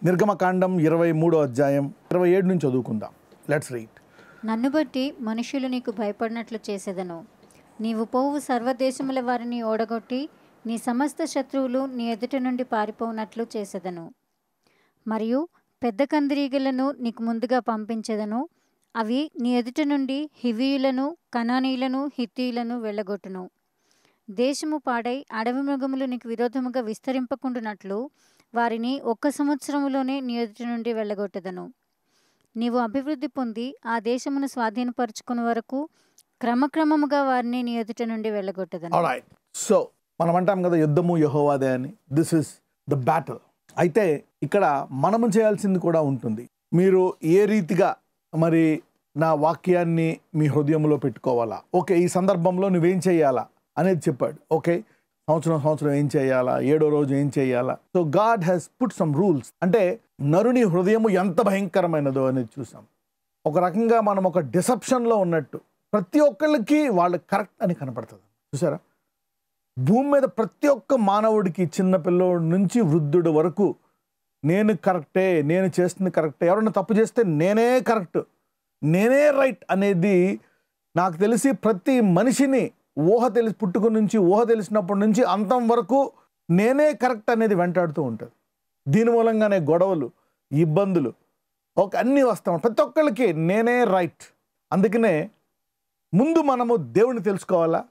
నిర్గమకాండం 23వ అధ్యాయం 27 నుంచి చదువుకుందాం. Let's read. నన్ను బట్టి మనుషులు నీకు భయపడినట్లు చేసేదను. నీవు పోవు సర్వదేశముల వారిని ఓడగొట్టి నీ సమస్త శత్రువులు నీ ఎదుట నుండి పారిపోనట్లు చేసేదను. మరియు పెద్ద కందిరీగలను నీకు ముందుగా పంపించెదను. అవి నీ ఎదుట నుండి హివీయులను, కనానీయులను, హిత్తీయులను వెళ్ళగొట్టును. దేశము పాడై అడవి మృగములు నీకు విరోధముగా విస్తరింపకుండునట్లు వారిని 1 సంవత్సరములోనే నీ ఎదుట నుండి వెళ్ళగొట్టెదను. నీవు అభివృద్ధి పొంది ఆ దేశమును స్వాధీనపరుచుకునే వరకు క్రమక్రమముగా వారిని నీ ఎదుట నుండి వెళ్ళగొట్టెదను. ఆల్రైట్. సో మనం అంటాం కదా, యుద్ధము యెహోవాదే అని. This is the battle. అయితే ఇక్కడ మనము చేయాల్సింది కూడా ఉంటుంది. మీరు ఏ రీతిగా మరి నా వాక్యాన్ని మీ హృదయంలో పెట్టుకోవాలా, ఓకే, ఈ సందర్భంలో నువ్వేం చేయాలా అనేది చెప్పాడు. ఓకే, సంవత్సరం ఏం చేయాలా, 7వ రోజు ఏం చేయాలా. So God has put some rules. అంటే నరుని హృదయము ఎంత భయంకరమైనదో అనేది చూసాం. ఒక రకంగా మనం ఒక డిసెప్షన్లో ఉన్నట్టు, ప్రతి ఒక్కళ్ళకి వాళ్ళు కరెక్ట్ అని కనపడుతుంది. చూసారా, భూమి మీద ప్రతి ఒక్క మానవుడికి, చిన్న పిల్లోడి నుంచి వృద్ధుడు వరకు నేను కరెక్టే, నేను చేస్తుంది కరెక్టే, ఎవరైనా తప్పు చేస్తే నేనే కరెక్ట్, నేనే రైట్ అనేది నాకు తెలిసి ప్రతి మనిషిని పుట్టుక నుంచి ఊహ తెలిసినప్పటి నుంచి అంతం వరకు నేనే కరెక్ట్ అనేది వెంటాడుతూ ఉంటుంది. దీని మూలంగానే గొడవలు, ఇబ్బందులు అన్నీ వస్తాం. ప్రతి ఒక్కళ్ళకి నేనే రైట్. అందుకనే ముందు మనము దేవుని తెలుసుకోవాలా,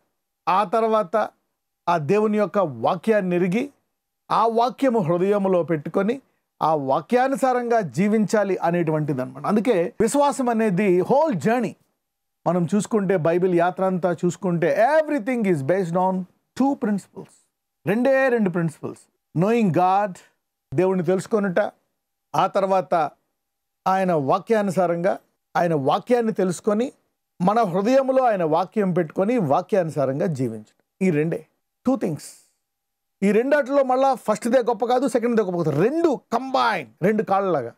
ఆ తర్వాత ఆ దేవుని యొక్క వాక్యాన్ని ఎరిగి ఆ వాక్యము హృదయములో పెట్టుకొని ఆ వాక్యానుసారంగా జీవించాలి అనేటువంటిది అనమాట. అందుకే విశ్వాసం అనేది హోల్ జర్నీ. మనం చూసుకుంటే బైబిల్ యాత్ర అంతా చూసుకుంటే everything is based on 2 principles. 2 principles. Knowing God, దేవుణ్ణి తెలుసుకొనుట, ఆ తర్వాత ఆయన వాక్యానుసారంగా ఆయన వాక్యాన్ని తెలుసుకొని మన హృదయంలో ఆయన వాక్యం పెట్టుకొని వాక్యానుసారంగా జీవించడం. ఈ 2 థింగ్స్. ఈ రెండాటిలో మళ్ళీ ఫస్ట్దే గొప్ప కాదు, సెకండ్దే గొప్ప కాదు. 2 కంబైన్, 2 కాళ్ళలాగా.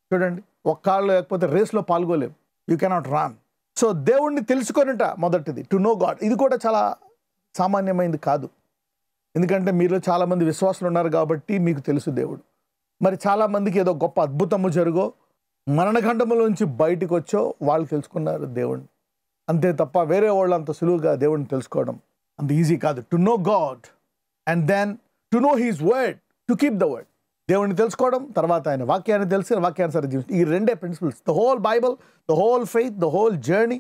చూడండి, ఒక కాళ్ళు లేకపోతే రేస్లో పాల్గొలేము. You cannot run. సో దేవుణ్ణి తెలుసుకొనుట మొదటిది, టు నో గాడ్. ఇది కూడా చాలా సామాన్యమైనది కాదు. ఎందుకంటే మీలో చాలామంది విశ్వాసులు ఉన్నారు కాబట్టి మీకు తెలుసు దేవుడు. మరి చాలామందికి ఏదో గొప్ప అద్భుతము జరుగో, మరణఖండములోంచి బయటకు వచ్చో వాళ్ళు తెలుసుకున్నారు దేవుణ్ణి. అంతే తప్ప వేరే వాళ్ళు అంత సులువుగా దేవుణ్ణి తెలుసుకోవడం అంత ఈజీ కాదు. To know God and then to know his word, to keep the word. దేవుణ్ణి తెలుసుకోవడం, తర్వాత ఆయన వాక్యాన్ని తెలిసి వాక్యానుసారం జీవించడం. ఈ 2 principles. The whole Bible, the whole faith, the whole journey,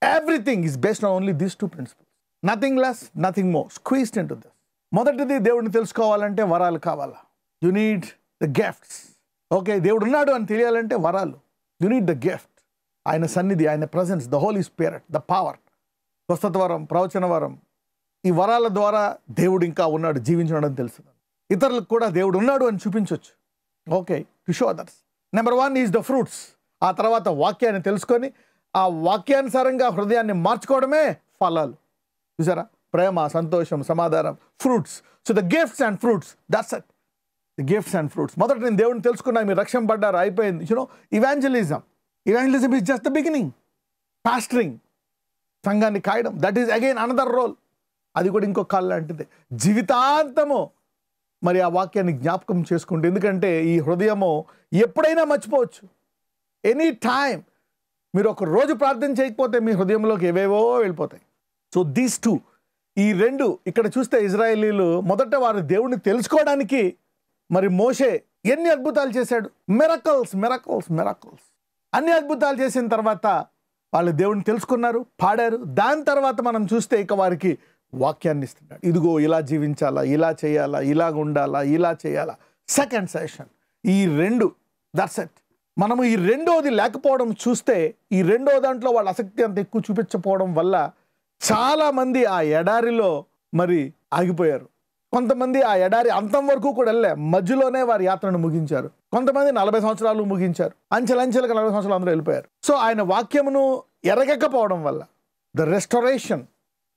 everything is based on only these 2 principles. Nothing less, nothing more, squeezed into this. మొదటిది, దేవుడిని తెలుసుకోవాలంటే వరాలు కావాలా. You need the gifts. Okay, దేవుడు ఉన్నాడు అని తెలియాలంటే వరాలు. You need the gift. ఆయన సన్నిధి, ఆయన presence, the Holy Spirit, the power, స్వస్థత వరం, ప్రవచన వరం. ఈ వరాల ద్వారా దేవుడు ఇంకా ఉన్నాడు, జీవించడం తెలుసు. ఇతరులకు కూడా దేవుడు ఉన్నాడు అని చూపించవచ్చు. Okay, to show others. Number 1 is the fruits. ఆ తర్వాత వాక్యాన్ని తెలుసుకొని ఆ వాక్యానుసారంగా హృదయాన్ని మార్చుకోవడమే ఫలాలు. చూసారా, ప్రేమ, సంతోషం, సమాధానం, fruits. So the gifts and fruits, that's it. The gifts and fruits. మొదట నేను దేవుడిని తెలుసుకున్నా, మీరు రక్షణ పడ్డారు, అయిపోయింది. You know, evangelism is just the beginning. Pastoring, సంఘాన్ని కాయడం, that is again another role. అది కూడా ఇంకో కాల్ లాంటిదే. జీవితాంతము మరి ఆ వాక్యాన్ని జ్ఞాపకం చేసుకుంటే, ఎందుకంటే ఈ హృదయము ఎప్పుడైనా మర్చిపోవచ్చు. Any time. మీరు ఒక రోజు ప్రార్థన చేయకపోతే మీ హృదయంలోకి ఏవేవో వెళ్ళిపోతాయి. సో దీస్ 2, ఈ 2 ఇక్కడ చూస్తే ఇజ్రాయేలీలు మొదట వారు దేవుణ్ణి తెలుసుకోవడానికి మరి మోషే ఎన్ని అద్భుతాలు చేశాడు. మిరకల్స్. అన్ని అద్భుతాలు చేసిన తర్వాత వాళ్ళు దేవుణ్ణి తెలుసుకున్నారు, పాడారు. దాని తర్వాత మనం చూస్తే ఇక వారికి వాక్యాన్ని ఇస్తున్నాడు. ఇదిగో ఇలా జీవించాలా, ఇలా చేయాలా, ఇలాగ ఉండాలా, ఇలా చేయాలా. Second session. ఈ 2, దట్స్ ఇట్. మనము ఈ 2వది లేకపోవడం చూస్తే, ఈ 2వ దాంట్లో వాళ్ళ ఆసక్తి అంత ఎక్కువ చూపించకపోవడం వల్ల చాలామంది ఆ ఎడారిలో మరి ఆగిపోయారు. కొంతమంది ఆ ఎడారి అంతం వరకు కూడా వెళ్ళే, మధ్యలోనే వారి యాత్రను ముగించారు. కొంతమంది 40 సంవత్సరాలు ముగించారు. అంచెలంచెలుగా 40 సంవత్సరాలు అందరూ వెళ్ళిపోయారు. సో ఆయన వాక్యమును ఎరగకపోవడం వల్ల the restoration,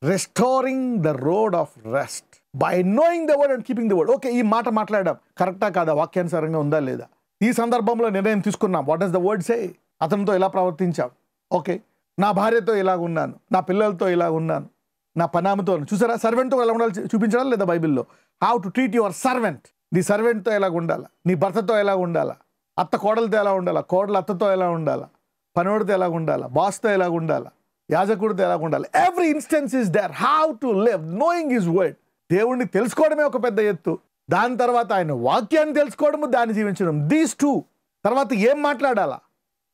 restoring the road of rest by knowing the word and keeping the word. Okay, ఈ మాట మాట్లాడడం కరెక్టా కాదా, వాక్యానుసారంగా ఉందా లేదా, ఈ సందర్భంలో నిర్ణయం తీసుకున్నాం, వాట్ డస్ ద వర్డ్ సే, అతనితో ఇలా ప్రవర్తించాం, ఓకే, నా భార్యతో ఇలాగ ఉన్నాను, నా పిల్లలతో ఇలా ఉన్నాను, నా పనామతో. చూసారా, సర్వెంట్తో ఎలా ఉండాలి చూపించడం లేదా బైబిల్లో. How to treat your servant. నీ సర్వెంట్తో ఎలాగ ఉండాలా, నీ భర్తతో ఎలా ఉండాలా, అత్త కోడలతో ఎలా ఉండాలా, కోడలు అత్తతో ఎలా ఉండాలా, పనివాడితో ఎలా ఉండాలా, బాస్తో ఎలా ఉండాలా, యాజకుడితో ఎలా ఉండాలి. Every instance is there how to live knowing his word. దేవుణ్ణి తెలుసుకోవడమే ఒక పెద్ద ఎత్తు, దాని తర్వాత ఆయన వాక్యాన్ని తెలుసుకోవడము, దాన్ని జీవించడం. These two. తర్వాత ఏం మాట్లాడాలా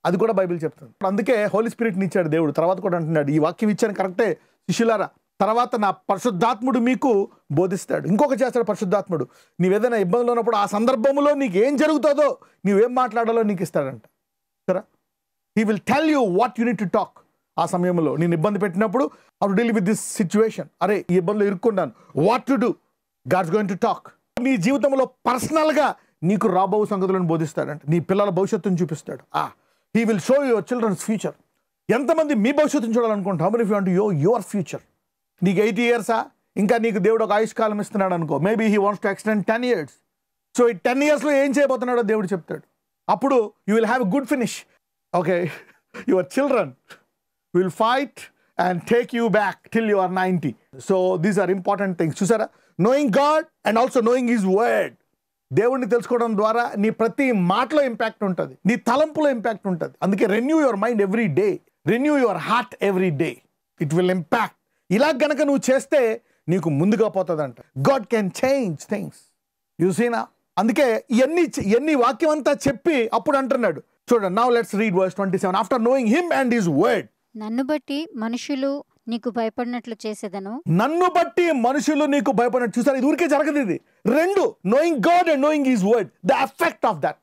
అది కూడా బైబిల్ చెప్తుంది. అందుకే హోలీ స్పిరిట్ని ఇచ్చాడు దేవుడు. తర్వాత కూడా అంటున్నాడు, ఈ వాక్యం ఇచ్చాను కరెక్టే శిష్యులారా, తర్వాత నా పరిశుద్ధాత్ముడు మీకు బోధిస్తాడు. ఇంకొక చేస్తాడు పరిశుద్ధాత్ముడు. నీవేదైనా ఇబ్బందులు ఉన్నప్పుడు ఆ సందర్భంలో నీకు ఏం జరుగుతుందో, నీవేం మాట్లాడాలో నీకు ఇస్తాడంట. సరే, he will tell you what you need to talk. ఆ సమయంలో నేను ఇబ్బంది పెట్టినప్పుడు how to deal with this situation. అరే, ఈ ఇబ్బందులు ఇరుక్కున్నాను, what to do, God's going to talk. నీ జీవితంలో పర్సనల్గా నీకు రాబో సంగతులను బోధిస్తాడంట. నీ పిల్లల భవిష్యత్తును చూపిస్తాడు. He will show your children's future. ఎంతమంది మీ భవిష్యత్తును చూడాలనుకుంటా? How many of you want to show your future? నీకు 80 years, ఇంకా నీకు దేవుడు ఒక ఆయుష్కాలం ఇస్తున్నాడు అనుకో. Maybe he wants to extend 10 years. So ఈ 10 yearsలో ఏం చేయబోతున్నాడో దేవుడు చెప్తాడు. అప్పుడు you will have a good finish. Okay, your children will fight and take you back till you are 90. So these are important things. చూసారా, knowing God and also knowing his word. దేవుణ్ణి తెలుసుకోవడం ద్వారా నీ ప్రతి మాటలో ఇంపాక్ట్ ఉంటుంది, నీ తలంపులో impact ఉంటుంది. అందుకే renew your mind every day, renew your heart every day. It will impact. ఇలా గనక నువ్వు చేస్తే నీకు ముందుగా పోతుందంట. God can change things. యూసీనా? అందుకే ఇవన్నీ వాక్యం అంతా చెప్పి అప్పుడు అంటున్నాడు. చూడండి, now let's read verse 27. After knowing him and his word. నన్ను బట్టి మనుషులు నీకు భయపడినట్లు చేసేదను. నన్ను బట్టి మనుషులు నీకు భయపడినట్టు. చూసారు, ఇది ఊరికే జరగదు. ఇది రెండు, knowing God and knowing his word, the effect of that.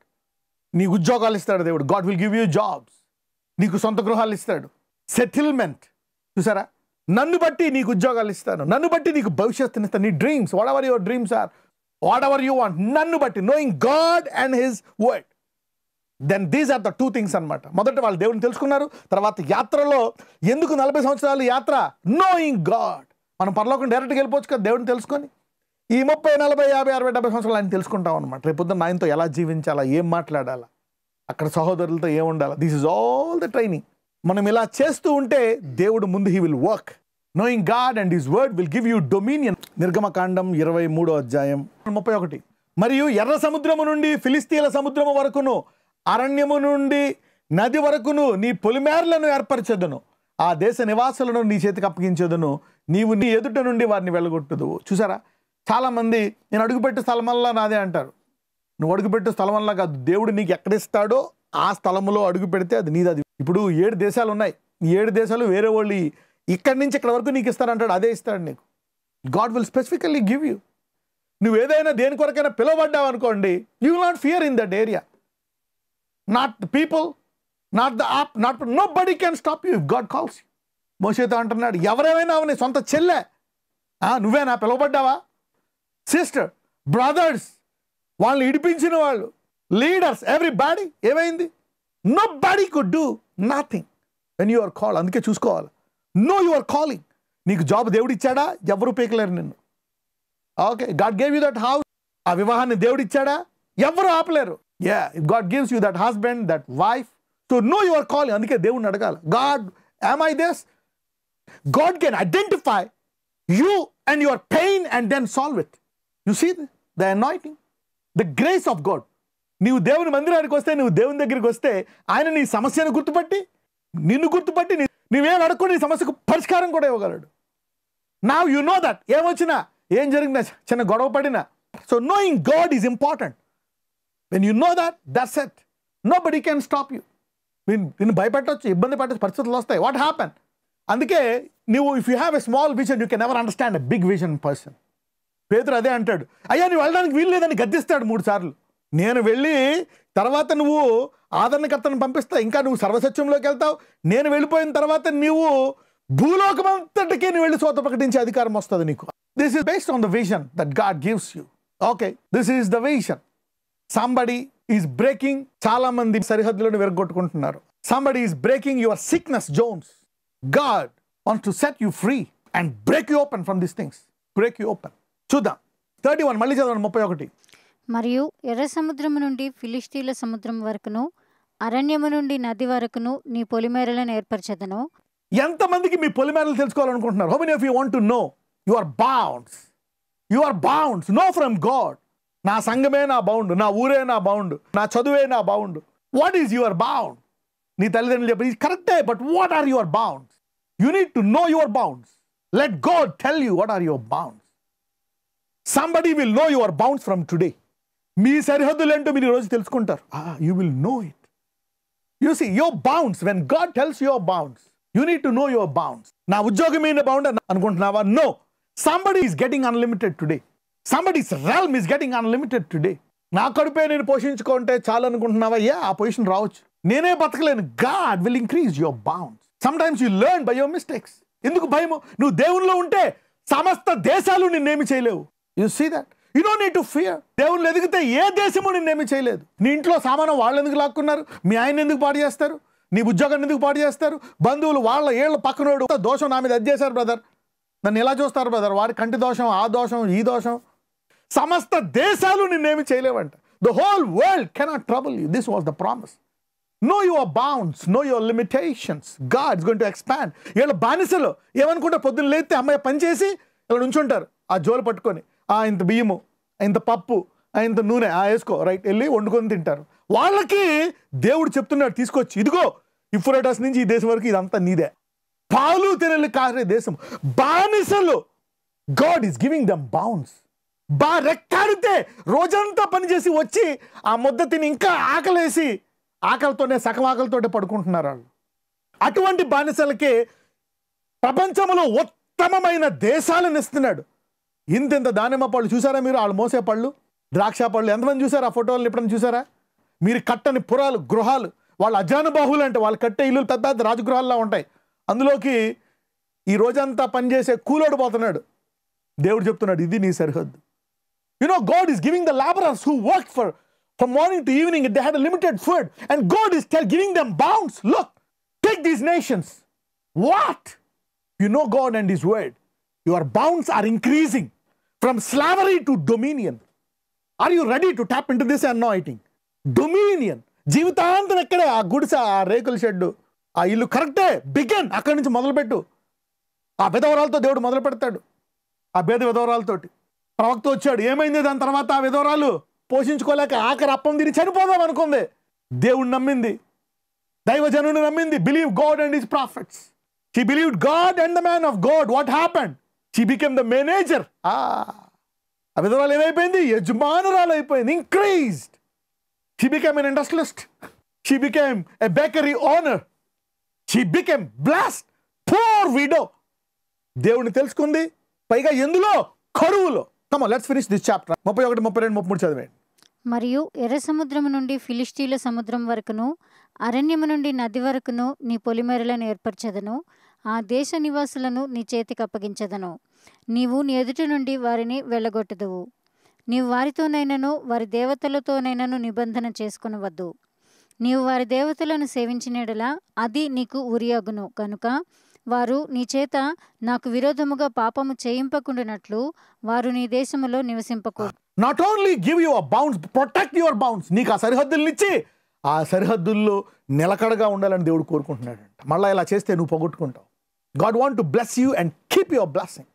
నీకు ఉద్యోగాలు ఇస్తాడు దేవుడు. God will give you jobs. నీకు సొంత గృహాలు ఇస్తాడు, సెటిల్మెంట్. చూసారా, నన్ను బట్టి నీకు ఉద్యోగాలు ఇస్తాను, నన్ను బట్టి నీకు భవిష్యత్తుని ఇస్తాను. నీ dreams, whatever your dreams are, whatever you want, నన్ను బట్టి, knowing God and his word. Then these are the two things అనమాట. మొదట వాళ్ళు దేవుడిని తెలుసుకున్నారు. తర్వాత యాత్రలో ఎందుకు 40 సంవత్సరాలు యాత్ర? Knowing God. మనం పరలోకం డైరెక్ట్గా వెళ్ళిపోవచ్చు కదా దేవుడిని తెలుసుకొని. ఈ 30, 40, 50, 60, 70 సంవత్సరాలు ఆయన తెలుసుకుంటాం అనమాట. రేపొద్దున ఆయనతో ఎలా జీవించాలా, ఏం మాట్లాడాలా, అక్కడ సహోదరులతో ఏం ఉండాలా. This is all the training. మనం ఇలా చేస్తూ ఉంటే దేవుడు ముందు he will work. Knowing God and his word will give you dominion. నిర్గమకాండం 23:31. మరియు ఎర్ర సముద్రము నుండి ఫిలిస్తీన్ల సముద్రము వరకును, అరణ్యము నుండి నది వరకును నీ పొలిమేరలను ఏర్పరచెదను. ఆ దేశ నివాసులను నీ చేతికి అప్పగించేదను. నీవు నీ ఎదుట నుండి వారిని వెళ్ళగొట్టుదువు. చూసారా, చాలామంది నేను అడుగుపెట్టే స్థలమల్లా నాదే అంటారు. నువ్వు అడుగుపెట్టే స్థలమల్లా కాదు, దేవుడు నీకు ఎక్కడిస్తాడో ఆ స్థలంలో అడుగు పెడితే అది నీది. అది ఇప్పుడు 7 దేశాలు ఉన్నాయి. ఈ 7 దేశాలు వేరే వాళ్ళు ఇక్కడి నుంచి ఇక్కడ వరకు నీకు ఇస్తానంటాడు, అదే ఇస్తాడు నీకు. God will specifically give you. నువ్వు ఏదైనా దేని కొరకైనా పిలువబడ్డావు అనుకోండి, you will not fear in that area. Not the people, not the app, not nobody can stop you if God calls you. మోషేతో అంటున్నాడు, ఎవరేమైనా అవని, సొంత చెల్లె నువ్వేనా పిలువబడ్డావా? సిస్టర్, బ్రదర్స్, వాళ్ళని ఇడిపించిన వాళ్ళు, లీడర్స్, ఎవ్రీబడి. ఏమైంది? Nobody could do nothing when you are called. అందుకే చూసుకోవాలి, నో యు ఆర్ కాలింగ్. నీకు జాబ్ దేవుడు ఇచ్చాడా? ఎవరు పీకలేరు నిన్ను. Okay, God gave you that house. ఆ వివాహాన్ని దేవుడు ఇచ్చాడా? ఎవరు ఆపలేరు. Yeah, if God gives you that husband, that wife, so know your calling. అందుకే దేవుడిని అడగాలి, God, am I this? God can identify you and your pain and then solve it. You see the anointing, the grace of God. నీవు దేవుని మందిరానికి వస్తే, నువ్వు దేవుని దగ్గరికి వస్తే, ఆయన నీ సమస్యను గుర్తుపట్టి, నిన్ను గుర్తుపట్టి, నువ్వేం అడగకుండా నీ సమస్యకు పరిష్కారం కూడా ఇవ్వగలడు. Now you know that. ఏమొచ్చినా, ఏం జరిగినా, చిన్న గొడవ పడినా. So knowing God is important. When you know that, that's it. Nobody can stop you. నిన్ను భయపెట్టవచ్చు, ఇబ్బంది పెట్టచ్చు, పరిస్థితులు వస్తాయి. What happen? అందుకే నువ్వు, if you have a small vision, you can never understand a big vision person. పేతురు అదే అంటాడు, అయ్యా నువ్వు వెళ్ళడానికి వీలు లేదని గద్దిస్తాడు 3 సార్లు. నేను వెళ్ళి తర్వాత నువ్వు ఆదరణకర్తను పంపిస్తా, ఇంకా నువ్వు సర్వసత్యంలోకి వెళ్తావు. నేను వెళ్ళిపోయిన తర్వాత నువ్వు భూలోకమంతటికీ నువ్వు వెళ్ళి సోత ప్రకటించే అధికారం వస్తుంది నీకు. This is based on the vision that God gives you. Okay, this is the vision. Somebody is breaking. చాలా మంది సరిహద్దులను విరగొట్టుకుంటున్నారు. Somebody is breaking your sickness zones. God wants to set you free and break you open from these things. Break you open. చూద్దాం 31, మళ్ళీ చదవండి 31. మరియు ఎర్ర సముద్రము నుండి ఫిలిస్తీన్ల సముద్రం వరకును, అరణ్యము నుండి నది వరకును నీ పొలిమేరలను ఏర్పరచెదను. ఎంతమందికి మీ పొలిమేరలు తెలుసుకోవాలనుకుంటున్నారు? How many of you want to know your bounds? Your bounds. Know from God. నా సంఘమే నా బౌండ్, నా ఊరే నా బౌండ్, నా చదువే నా bound. What is your bound? నీ తల్లిదండ్రులు చెప్పి కరెక్టే, but what are your bounds? You need to know your bounds. Let God tell you what are your bounds. Somebody will know your bounds from today. మీ సరిహద్దులు ఏంటో మీరు ఈరోజు తెలుసుకుంటారు. You will know it. You see your bounds. When God tells your bounds, you need to know your bounds. నా ఉద్యోగమైన bound అనుకుంటున్నావా? No. Somebody is getting unlimited today. Somebody's realm is getting unlimited today. నా కడుపే నేను పోషించుకుంటే చాలు అనుకుంటున్నావా? ఆ position రావచ్చు. నేనే బతకలేను. God will increase your bounds. Sometimes you learn by your mistakes. ఎందుకు భయము? నువ్వు దేవునిలో ఉంటే సమస్త దేశాలు నిన్నేమి చేయలేవు. You see that? You don't need to fear. దేవుళ్ళు ఎదిగితే ఏ దేశము నిన్నేమి చేయలేదు. నీ ఇంట్లో సామానం వాళ్ళు ఎందుకు లాక్కున్నారు? మీ ఆయన ఎందుకు పాడు చేస్తారు? నీ ఉద్యోగాన్ని ఎందుకు పాడు చేస్తారు? బంధువులు వాళ్ళ ఏళ్ళ పక్కనోడు దోషం నా మీద అది చేశారు బ్రదర్, నన్ను ఎలా చూస్తారు బ్రదర్, వారి కంటి దోషం, ఆ దోషం, ఈ దోషం. సమస్త దేశాలు నిన్నేమి చేయలేవంట. The whole world cannot trouble you. This was the promise. Know your bounds, know your limitations. God is going to expand. వీళ్ళ బానిసలు ఏమనుకుంటారు? పొద్దున్న లేస్తే అమ్మాయి పని చేసి ఇలా నుంచుంటారు, ఆ జోలు పట్టుకొని, ఇంత బియ్యము, ఇంత పప్పు, ఇంత నూనె వేసుకో, రైట్, వెళ్ళి వండుకొని తింటారు. వాళ్ళకి దేవుడు చెప్తున్నాడు, తీసుకొచ్చి ఇదిగో యూఫ్రేటస్ నుంచి ఈ దేశం వరకు ఇదంతా నీదే, పాలు తెరలు కారే దేశం. బానిసలు. God is giving them bounds. రెక్కాడితే రోజంతా పనిచేసి వచ్చి ఆ ముద్ద తిని ఇంకా ఆకలేసి ఆకలితోనే సగం ఆకలితోనే పడుకుంటున్నారు వాళ్ళు. అటువంటి బానిసలకే ప్రపంచంలో ఉత్తమమైన దేశాలను ఇస్తున్నాడు. ఇంత దానిమ్మ పళ్ళు చూసారా మీరు? వాళ్ళు మోసే పళ్ళు, ద్రాక్ష పళ్ళు ఎంతమంది చూసారా? ఆ ఫోటోలు ఎప్పుడైనా చూసారా? మీరు కట్టని పురాలు, గృహాలు, వాళ్ళు అజానుబాహులు అంటే వాళ్ళు కట్టే ఇల్లు పెద్ద పెద్ద రాజగృహాల్లో ఉంటాయి. అందులోకి ఈ రోజంతా పనిచేసే కూలోడు పోతున్నాడు. దేవుడు చెప్తున్నాడు, ఇది నీ సరిహద్దు. You know, God is giving the laborers who worked from morning to evening, they had a limited food, and God is giving them bounds. Look, take these nations. What? You know God and His word. Your bounds are increasing from slavery to dominion. Are you ready to tap into this anointing? Dominion. జీవితాంతం ఎక్కడే ఆ గుడిసె, ఆ రేకుల shed, ఆ ఇల్లు కరెక్టే. Begin అక్కడి నుంచి మొదలుపెట్టు. ఆ విధవరాలతో దేవుడు మొదలు పెడతాడు. ఆ భేద విధవరాలతోటి ప్రవక్త వచ్చాడు. ఏమైంది దాని తర్వాత? ఆ విధవరాలు పోషించుకోలేక ఆఖరి అప్పం తిని చనిపోదాం అనుకుంది. దేవుడు నమ్మింది, దైవజనుని నమ్మింది. Believe God and his profits. She believed God and the man of God. What happened? She became the manager. ఆ విధవరాలు ఏమైపోయింది? యజమానురాలు అయిపోయింది. Increased. She became N industrialist. She became a bakery owner. She became blessed. Poor widow. దేవుడిని తెలుసుకుంది, పైగా ఎందులో? కరువులో. Come on, let's finish this chapter. 31, 32, 33 చదివేయండి. మరియు ఎర్ర సముద్రము నుండి ఫిలిష్తీయుల సముద్రం వరకును, అరణ్యము నుండి నది వరకును నీ పొలిమేరలను ఏర్పరచెదను. ఆ దేశ నివాసులను నీ చేతికి అప్పగించెదను. నీవు నీ ఎదుటి నుండి వారిని వెళ్ళగొట్టుదువు. నీవు వారితోనైనను వారి దేవతలతోనైనను నిబంధన చేసుకొనవద్దు. నీవు వారి దేవతలను సేవించినడలా అది నీకు ఉరియగును కనుక వారు నీ చేత నాకు విరోధముగా పాపము చేయింపకుండానట్లు వారు నీ దేశములో నివసింపకూడదు. Not only give your bounds, protect your bounds. నీకు ఆ సరిహద్దుల్ని ఇచ్చి ఆ సరిహద్దుల్లో నిలకడగా ఉండాలని దేవుడు కోరుకుంటున్నాడంట. మళ్ళీ ఇలా చేస్తే నువ్వు పోగొట్టుకుంటావు. God want to bless you and keep your blessing.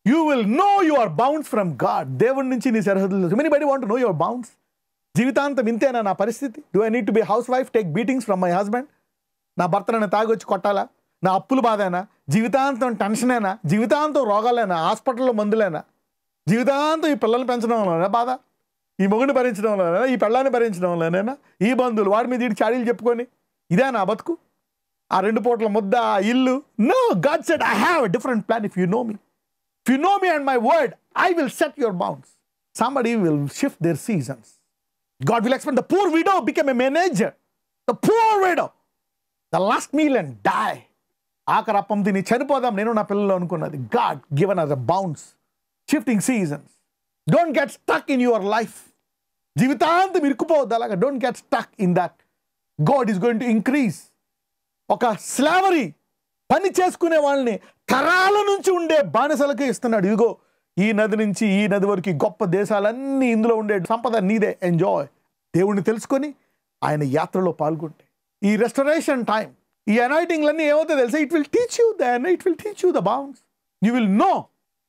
You will know your bounds from God. దేవుడి నుంచి నీ సరిహద్దులు. Anybody want to know your bounds? జీవితాంతం ఇంతేనా నా పరిస్థితి? Do I need to be housewife, take beatings from my husband? నా భర్త నన్ను తాగొచ్చి కొట్టాలా? నా అప్పులు బాధేనా? జీవితాంతం టెన్షనేనా? జీవితాంతం రోగాలేనా? హాస్పిటల్లో మందులేనా? జీవితాంతం ఈ పిల్లల్ని పెంచడంలోనే బాధ, ఈ మొగుడిని భరించడంలోనేనా, ఈ పిల్లాన్ని భరించడంలోనేనా, ఈ బంధువులు వాడి మీద ఇటు చాడీలు చెప్పుకొని ఇదే నా బతుకు? ఆ 2 పూట్ల ముద్ద, ఆ ఇల్లు? No. God said I have a different plan. If you know me, if you know me and my word, I will set your bounds. Somebody will shift their seasons. God will expand. The poor widow became a manager. The poor widow, the last meal and die. ఆఖరి అప్పం తిని చనిపోదాం నేను నా పిల్లలు అనుకున్నది. God given us a bounds. Shifting seasons. Don't get stuck in your life. జీవితాంతం ఇరుక్కుపోవద్దు అలాగా. Don't get stuck in that. God is going to increase. ఒక slavery, పని చేసుకునే వాళ్ళని తరాల నుంచి ఉండే బానిసలకే ఇస్తున్నాడు. ఇదిగో ఈ నది నుంచి ఈ నది వరకు గొప్ప దేశాలన్నీ ఇందులో ఉండే సంపద నీదే. ఎంజాయ్. దేవుణ్ణి తెలుసుకొని ఆయన యాత్రలో పాల్గొంటే ఈ రెస్టరేషన్ టైం, ఈ అనాయింటింగ్లన్నీ ఏమవుతాయో తెలుసా? It will teach you the bounds. You will no.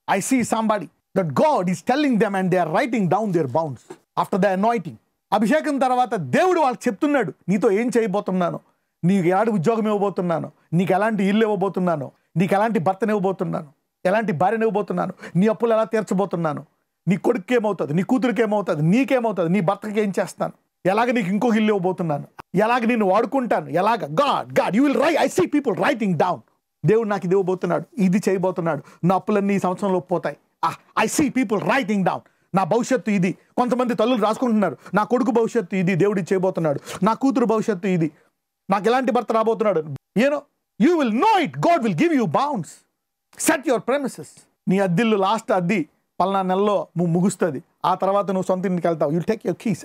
I see somebody that God is telling them and they are writing down their bounds. After the anointing, అభిషేకం తర్వాత దేవుడు వాళ్ళకి చెప్తున్నాడు, నీతో ఏం చేయబోతున్నాను, నీకు ఎలాంటి ఉద్యోగం ఇవ్వబోతున్నాను, నీకు ఎలాంటి ఇల్లు ఇవ్వబోతున్నాను, నీకు ఎలాంటి భర్తను ఇవ్వబోతున్నాను, ఎలాంటి భార్యను ఇవ్వబోతున్నాను, నీ అప్పులు ఎలా తీర్చబోతున్నాను, నీ కొడుకు ఏమవుతుంది, నీ కూతురికి ఏమవుతుంది, నీకేమవుతుంది, నీ భర్తకి ఏం చేస్తాను, ఎలాగ నీకు ఇంకొక ఇల్లు ఇవ్వబోతున్నాను, ఎలాగ నిన్ను వాడుకుంటాను, ఎలాగ God you will write. I see people writing down, దేవుడు నాకు ఇది ఇవ్వబోతున్నాడు, ఇది చేయబోతున్నాడు, నా అప్పులన్నీ ఈ సంవత్సరంలో పోతాయి. I see people writing down, నా భవిష్యత్తు ఇది. కొంతమంది తల్లులు రాసుకుంటున్నారు, నా కొడుకు భవిష్యత్తు ఇది, దేవుడు చేయబోతున్నాడు, నా కూతురు భవిష్యత్తు ఇది, నాకు ఎలాంటి భర్త రాబోతున్నాడు. You will know it, God will give you bounds. Set your premises. నీ అద్దిల్లు లాస్ట్ అద్ది పలానా నెలలో ముగుస్తుంది, ఆ తర్వాత నువ్వు సొంత ఇంటికి వెళ్తావు. You'll take your keys.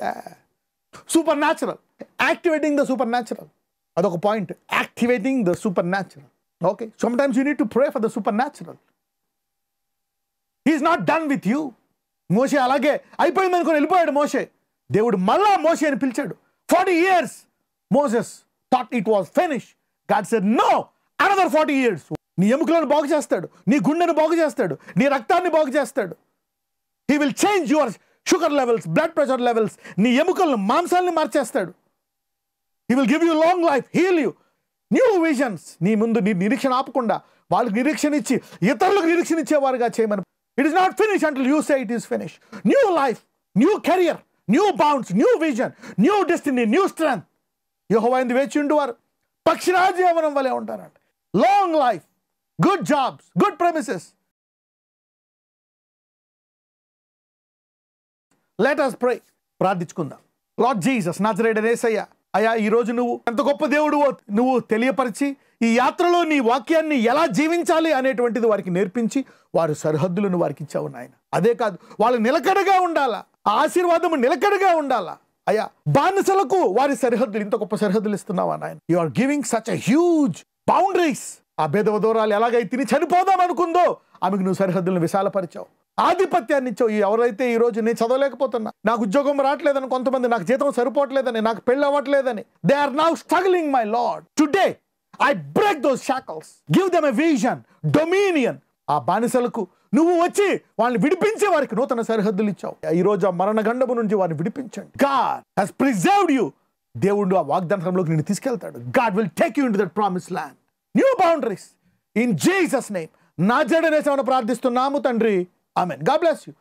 Supernatural, activating the supernatural, అదొక point. Activating the supernatural. Okay, sometimes you need to pray for the supernatural. He is not done with you. మోషే అలాగే అయిపోయింది అనుకుని వెళ్ళిపోయాడు మోషే. దేవుడు మళ్ళా మోషే అని పిలిచాడు. 40 years Moses thought it was finish. God said no, another 40 years. నీ ఎముకలను బాగు చేస్తాడు, నీ గుండెను బాగు చేస్తాడు, నీ రక్తాన్ని బాగు చేస్తాడు. He will change your sugar levels, blood pressure levels. నీ ఎముకలను, మాంసాలని మార్చేస్తాడు. He will give you long life, heal you, new visions. నీ ముందు నీ నిరీక్షణ ఆపకుండా వాళ్ళకి నిరీక్షణ ఇచ్చి ఇతరులకు నిరీక్షణ ఇచ్చేవారుగా చేయమని. It is not finish until you say it is finish. New life, new career, new bounds, new vision, new destiny, new strength. యెహోవా యందు వేచి ఉండువారు పక్షిరాజు యవ్వనం వలె ఉంటారంట. Long life, good jobs, good premises. Let us pray. ప్రార్థించుకుందాం. Lord Jesus నజరేయుడైన యేసయ్య, అయ్యా ఈరోజు నువ్వు ఎంత గొప్ప దేవుడు నువ్వు తెలియపరిచి ఈ యాత్రలో నీ వాక్యాన్ని ఎలా జీవించాలి అనేటువంటిది వారికి నేర్పించి వారి సరిహద్దులను వారికి ఇచ్చావు నాయన. అదే కాదు, వాళ్ళు నిలకడగా ఉండాలా, ఆ ఆశీర్వాదము నిలకడగా ఉండాలా. అయ్యా బానిసలకు వారి సరిహద్దులు, ఇంత గొప్ప సరిహద్దులు ఇస్తున్నావా నాయన. You are giving such a huge boundaries. ఆ బేదవ దూరాలు ఎలాగైతే తిని చనిపోదాం అనుకుందో ఆమెకు నువ్వు సరిహద్దులను విశాలపరిచావు, ఆధిపత్యాన్ని ఇచ్చావు. ఎవరైతే ఈ రోజు నేను చదవలేకపోతున్నా, నాకు ఉద్యోగం రావట్లేదని, కొంతమంది నాకు జీతం సరిపోవట్లేదని, నాకు పెళ్ళి అవ్వట్లేదని, they are now struggling my Lord. Today I break those shackles. Give them a vision, dominion. ఆ బానిసలకు నువ్వు వచ్చి వాళ్ళని విడిపించే వారికి నూతన సరిహద్దులు ఇచ్చావు. ఈ రోజు ఆ మరణ గండము నుంచి వారిని విడిపించండి. God has preserved you. దేవుడు ఆ వాగ్దానంలోకి నిన్ను తీసుకెళ్తాడు. God will take you into that promised land. New boundaries. In Jesus' name. నజరేయుడైన యేసుని ప్రార్థిస్తున్నాము తండ్రి. ఆమేన్. God bless you.